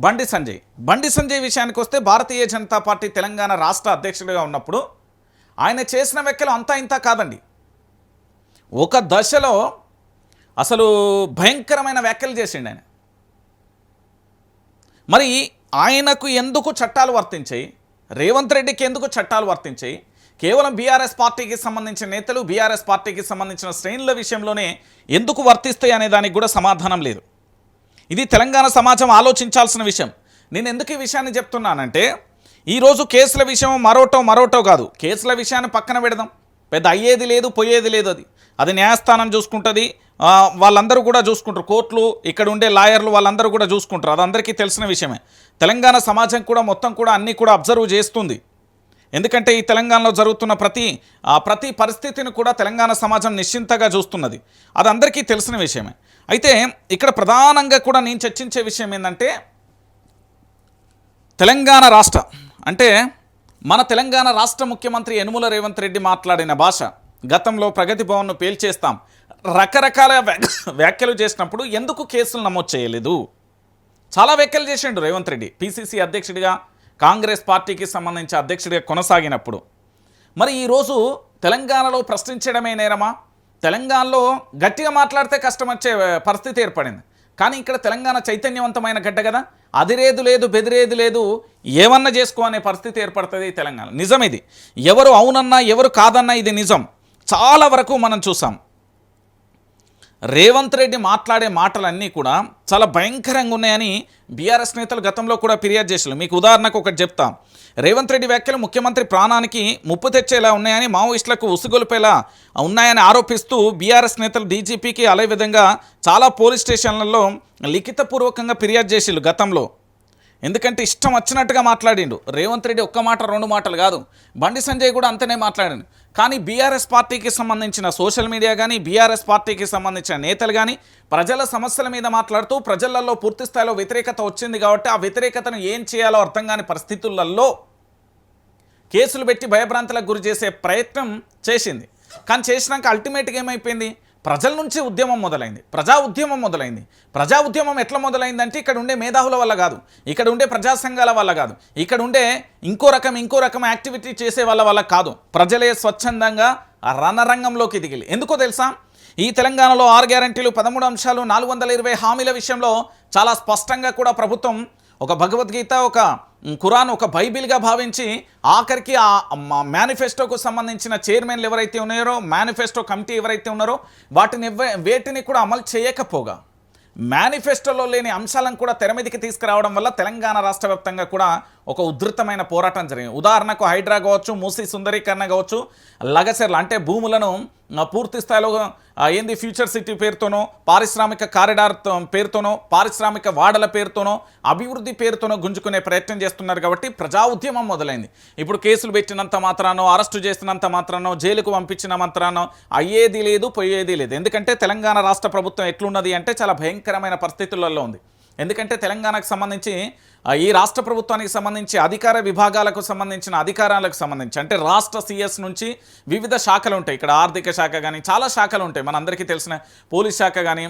బండి సంజయ్ విషయానికి వస్తే భారతీయ జనతా పార్టీ తెలంగాణ రాష్ట్ర అధ్యక్షుడిగా ఉన్నప్పుడు ఆయన చేసిన వ్యాఖ్యలు అంతా ఇంత కాదండి. ఒక దశలో అసలు భయంకరమైన వ్యాఖ్యలు చేసిండు ఆయన. మరి ఆయనకు ఎందుకు చట్టాలు వర్తించాయి, రేవంత్ రెడ్డికి ఎందుకు చట్టాలు వర్తించాయి? కేవలం బీఆర్ఎస్ పార్టీకి సంబంధించిన నేతలు, బీఆర్ఎస్ పార్టీకి సంబంధించిన శ్రేణుల విషయంలోనే ఎందుకు వర్తిస్తాయి అనే దానికి కూడా సమాధానం లేదు. ఇది తెలంగాణ సమాజం ఆలోచించాల్సిన విషయం. నేను ఎందుకు ఈ విషయాన్ని చెప్తున్నానంటే, ఈరోజు కేసుల విషయం మరోటో కాదు. కేసుల విషయాన్ని పక్కన పెడదాం, పెద్ద అయ్యేది లేదు పోయేది లేదు. అది న్యాయస్థానం చూసుకుంటుంది, వాళ్ళందరూ కూడా చూసుకుంటారు. కోర్టులు, ఇక్కడ ఉండే లాయర్లు వాళ్ళందరూ కూడా చూసుకుంటారు. అది అందరికీ తెలిసిన విషయమే. తెలంగాణ సమాజం కూడా మొత్తం కూడా అన్నీ కూడా అబ్జర్వ్ చేస్తుంది. ఎందుకంటే ఈ తెలంగాణలో జరుగుతున్న ప్రతి పరిస్థితిని కూడా తెలంగాణ సమాజం నిశ్చింతగా చూస్తున్నది. అది అందరికీ తెలిసిన విషయమే. అయితే ఇక్కడ ప్రధానంగా కూడా నేను చర్చించే విషయం ఏంటంటే, తెలంగాణ రాష్ట్ర అంటే మన తెలంగాణ రాష్ట్ర ముఖ్యమంత్రి యనుమల రేవంత్ రెడ్డి మాట్లాడిన భాష, గతంలో ప్రగతి భవన్ను పేల్చేస్తాం, రకరకాల వ్యాఖ్యలు చేసినప్పుడు ఎందుకు కేసులు నమోదు చేయలేదు? చాలా వ్యాఖ్యలు చేసిండు రేవంత్ రెడ్డి పిసిసి అధ్యక్షుడిగా, కాంగ్రెస్ పార్టీకి సంబంధించి అధ్యక్షుడిగా కొనసాగినప్పుడు. మరి ఈరోజు తెలంగాణలో ప్రశ్నించడమే నేరమా? తెలంగాణలో గట్టిగా మాట్లాడితే కష్టం వచ్చే పరిస్థితి ఏర్పడింది. కానీ ఇక్కడ తెలంగాణ చైతన్యవంతమైన గడ్డ కదా, అదిరేదు లేదు బెదిరేది లేదు, ఏమన్నా చేసుకో అనే పరిస్థితి ఏర్పడుతుంది తెలంగాణ. నిజం ఇది. ఎవరు అవునన్నా ఎవరు కాదన్నా ఇది నిజం. చాలా వరకు మనం చూసాం. రేవంత్ రెడ్డి మాట్లాడే మాటలన్నీ కూడా చాలా భయంకరంగా ఉన్నాయని బీఆర్ఎస్ నేతలు గతంలో కూడా ఫిర్యాదు చేశారు. మీకు ఉదాహరణకు ఒకటి చెప్తాం. రేవంత్ రెడ్డి వ్యాఖ్యలు ముఖ్యమంత్రి ప్రాణానికి ముప్పు తెచ్చేలా ఉన్నాయని, మావోయిస్టులకు ఉసుగొలిపేలా ఉన్నాయని ఆరోపిస్తూ బీఆర్ఎస్ నేతలు డీజీపీకి అదేవిధంగా చాలా పోలీస్ స్టేషన్లలో లిఖితపూర్వకంగా ఫిర్యాదు చేసిళ్ళు గతంలో. ఎందుకంటే ఇష్టం వచ్చినట్టుగా మాట్లాడిండు రేవంత్ రెడ్డి. ఒక్క మాట రెండు మాటలు కాదు, బండి సంజయ్ కూడా అంతనే మాట్లాడిండు. కానీ బీఆర్ఎస్ పార్టీకి సంబంధించిన సోషల్ మీడియా కానీ, బీఆర్ఎస్ పార్టీకి సంబంధించిన నేతలు కానీ ప్రజల సమస్యల మీద మాట్లాడుతూ ప్రజలలో పూర్తి స్థాయిలో వ్యతిరేకత వచ్చింది కాబట్టి ఆ వ్యతిరేకతను ఏం చేయాలో అర్థం కాని పరిస్థితులలో కేసులు పెట్టి భయభ్రాంతులకు గురి చేసే ప్రయత్నం చేసింది. కానీ చేసినాక అల్టిమేట్గా ఏమైపోయింది? ప్రజల నుంచి ఉద్యమం మొదలైంది, ప్రజా ఉద్యమం మొదలైంది. ప్రజా ఉద్యమం ఎట్లా మొదలైందంటే, ఇక్కడ ఉండే మేధావుల వల్ల కాదు, ఇక్కడ ఉండే ప్రజా సంఘాల వల్ల కాదు, ఇక్కడ ఉండే ఇంకో రకం యాక్టివిటీ చేసే వల్ల కాదు. ప్రజలే స్వచ్ఛందంగా రణరంగంలోకి దిగిలి. ఎందుకో తెలుసా? ఈ తెలంగాణలో 6 గ్యారంటీలు, 13 అంశాలు, 420 హామీల విషయంలో చాలా స్పష్టంగా కూడా ప్రభుత్వం ఒక భగవద్గీత, ఒక ఖురాన్, ఒక బైబిల్గా భావించి ఆఖరికి ఆ మేనిఫెస్టోకు సంబంధించిన చైర్మన్లు ఎవరైతే ఉన్నారో, మేనిఫెస్టో కమిటీ ఎవరైతే ఉన్నారో వేటిని కూడా అమలు చేయకపోగా మేనిఫెస్టోలో లేని అంశాలను కూడా తెర మీదకి తీసుకురావడం వల్ల తెలంగాణ రాష్ట్ర వ్యాప్తంగా కూడా ఒక ఉధృతమైన పోరాటం జరిగింది. ఉదాహరణకు హైడ్రా కావచ్చు, మూసీ సుందరీకరణ కావచ్చు, లగసెర్లు అంటే భూములను పూర్తి స్థాయిలో ఫ్యూచర్ సిటీ పేరుతోనో, పారిశ్రామిక కారిడార్ పేరుతోనో, పారిశ్రామిక వాడల పేరుతోనో, అభివృద్ధి పేరుతోనో గుంజుకునే ప్రయత్నం చేస్తున్నారు. కాబట్టి ప్రజా ఉద్యమం మొదలైంది. ఇప్పుడు కేసులు పెట్టినంత మాత్రానో, అరెస్టు చేసినంత మాత్రానో, జైలుకు పంపించిన మాత్రానో అయ్యేది లేదు పోయేది లేదు. ఎందుకంటే తెలంగాణ రాష్ట్ర ప్రభుత్వం ఎట్లున్నది అంటే చాలా భయంకరమైన పరిస్థితులలో ఉంది. ఎందుకంటే తెలంగాణకు సంబంధించి, ఈ రాష్ట్ర ప్రభుత్వానికి సంబంధించి అధికార విభాగాలకు సంబంధించిన అధికారాలకు సంబంధించి అంటే రాష్ట్ర సిఎస్ నుంచి వివిధ శాఖలు ఉంటాయి. ఇక్కడ ఆర్థిక శాఖ కానీ చాలా శాఖలు ఉంటాయి. మనందరికీ తెలిసిన పోలీస్ శాఖ కానీ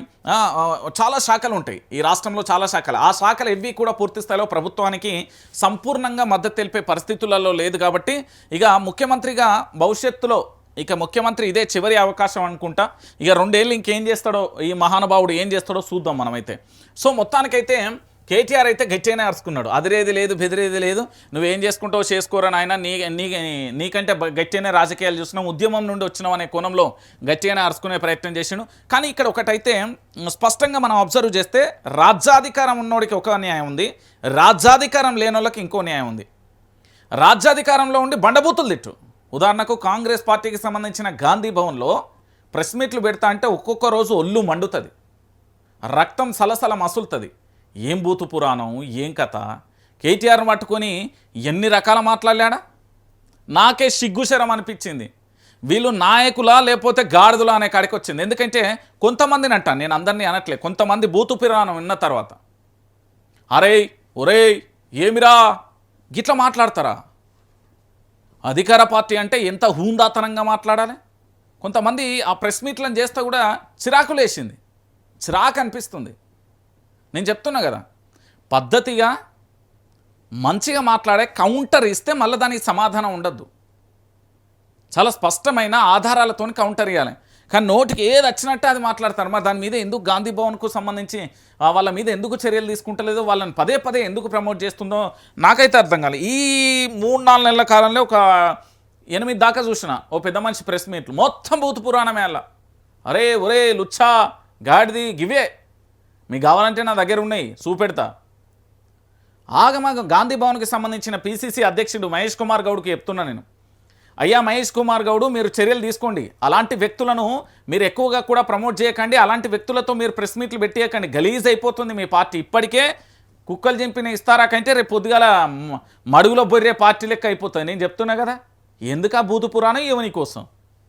చాలా శాఖలు ఉంటాయి ఈ రాష్ట్రంలో, చాలా శాఖలు. ఆ శాఖలు ఎవ్వి కూడా పూర్తి స్థాయిలో ప్రభుత్వానికి సంపూర్ణంగా మద్దతు తెలిపే పరిస్థితులలో లేదు. కాబట్టి ఇక ముఖ్యమంత్రిగా భవిష్యత్తులో ముఖ్యమంత్రి ఇదే చివరి అవకాశం అనుకుంటా. ఇక 2 ఏళ్ళు ఇంకేం చేస్తాడో ఈ మహానుభావుడు, ఏం చేస్తాడో చూద్దాం మనమైతే. సో మొత్తానికైతే కేటీఆర్ అయితే గట్టిగానే అరుచుకున్నాడు. అదిరేది లేదు బెదిరేది లేదు, నువ్వేం చేసుకుంటావు చేసుకోరా నాయన, నీకంటే గట్టిగానే రాజకీయాలు చూసినాం, ఉద్యమం నుండి వచ్చినావు అనే కోణంలో గట్టిగానే అరుచుకునే ప్రయత్నం చేసాడు. కానీ ఇక్కడ ఒకటైతే స్పష్టంగా మనం అబ్జర్వ్ చేస్తే, రాజ్యాధికారం ఉన్నోడికి ఒక న్యాయం ఉంది, రాజ్యాధికారం లేని వాళ్ళకి ఇంకో న్యాయం ఉంది. రాజ్యాధికారంలో ఉండి బండబూతులు తిట్టు. ఉదాహరణకు కాంగ్రెస్ పార్టీకి సంబంధించిన గాంధీ భవన్లో ప్రెస్ మీట్లు పెడతా అంటే ఒక్కొక్క రోజు ఒళ్ళు మండుతుంది, రక్తం సలసల మసులుతుంది. ఏం బూతు పురాణం, ఏం కథ? కేటీఆర్ని పట్టుకొని ఎన్ని రకాల మాట్లాడాడా? నాకే సిగ్గుశరం అనిపించింది. వీళ్ళు నాయకులా లేకపోతే గాడిదలా అనే కాడికి వచ్చింది. ఎందుకంటే కొంతమందిని అంటాను, నేను అందరినీ అనట్లే, కొంతమంది బూతు పురాణం విన్న తర్వాత అరే ఒరే ఏమిరా గిట్లా మాట్లాడతారా? అధికార పార్టీ అంటే ఎంత హూందాతనంగా మాట్లాడాలి. కొంతమంది ఆ ప్రెస్ మీట్లను చేస్తే కూడా చిరాకు లేచింది, చిరాకు అనిపిస్తుంది. నేను చెప్తున్నా కదా, పద్ధతిగా మంచిగా మాట్లాడే కౌంటర్ ఇస్తే మళ్ళీ దానికి సమాధానం ఉండద్దు. చాలా స్పష్టమైన ఆధారాలతో కౌంటర్ ఇవ్వాలి. కానీ నోటికి ఏది వచ్చినట్టే అది మాట్లాడతారు. మరి దాని మీద ఎందుకు గాంధీ భవన్కు సంబంధించి వాళ్ళ మీద ఎందుకు చర్యలు తీసుకుంటలేదో, వాళ్ళని పదే పదే ఎందుకు ప్రమోట్ చేస్తుందో నాకైతే అర్థం కాలేదు. ఈ 3-4 నెలల కాలంలో ఒక 8 దాకా చూసిన ఓ పెద్ద మనిషి ప్రెస్ మీట్లు మొత్తం భూత పురాణమే. అలా అరే ఒరే లుచ్చా గాడిది గివే మీకు కావాలంటే నా దగ్గర ఉన్నాయి చూపెడతా. ఆగమాగం గాంధీ భవన్కి సంబంధించిన పిసిసి అధ్యక్షుడు మహేష్ కుమార్ గౌడ్కి చెప్తున్నా నేను, అయ్యా మహేష్ కుమార్ గౌడ్ మీరు చర్యలు తీసుకోండి. అలాంటి వ్యక్తులను మీరు ఎక్కువగా కూడా ప్రమోట్ చేయకండి. అలాంటి వ్యక్తులతో మీరు ప్రెస్ మీట్లు పెట్టేయకండి. గలీజ్ అయిపోతుంది మీ పార్టీ. ఇప్పటికే కుక్కలు చింపిన ఇస్తారాకంటే రేపు పొద్దుగాల మడుగులో బొర్రే పార్టీ లెక్క అయిపోతుంది. నేను చెప్తున్నా కదా, ఎందుకు ఆ భూత పురాణం ఇవని కోసం.